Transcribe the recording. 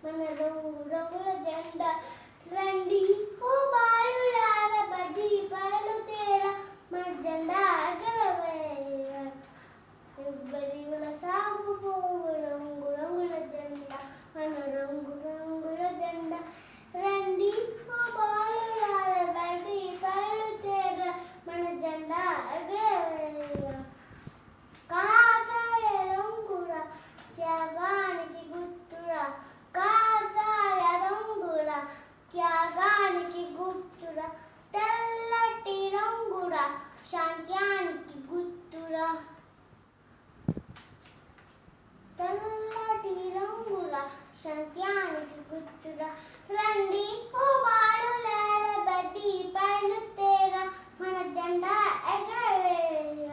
మన రంగు రంగుల జెండా రండి ఓ బాలులార బడి బయలుదేరా మన జెండా ఎగరవేయ ఎవ్వరిగుల సాగుపోవు రంగు రంగుల జెండా మన రంగు రంగుల జెండా రండి ఓ బాలులార బడి బయలుదేరా మన జెండా ఎగరవేయ కాషాయ రంగుల త్యాగానికి గుర్తురా కాషాయ రంగుల త్యాగానికి గుర్తురా తెల్లటి రంగుల శాంత్యానికి గుర్తురా తెల్లటి రంగుల శాంత్యానికి గుర్తురా రండి ఓ బాలులార బడి బయలుదేరా మన జెండా ఎగరవేయ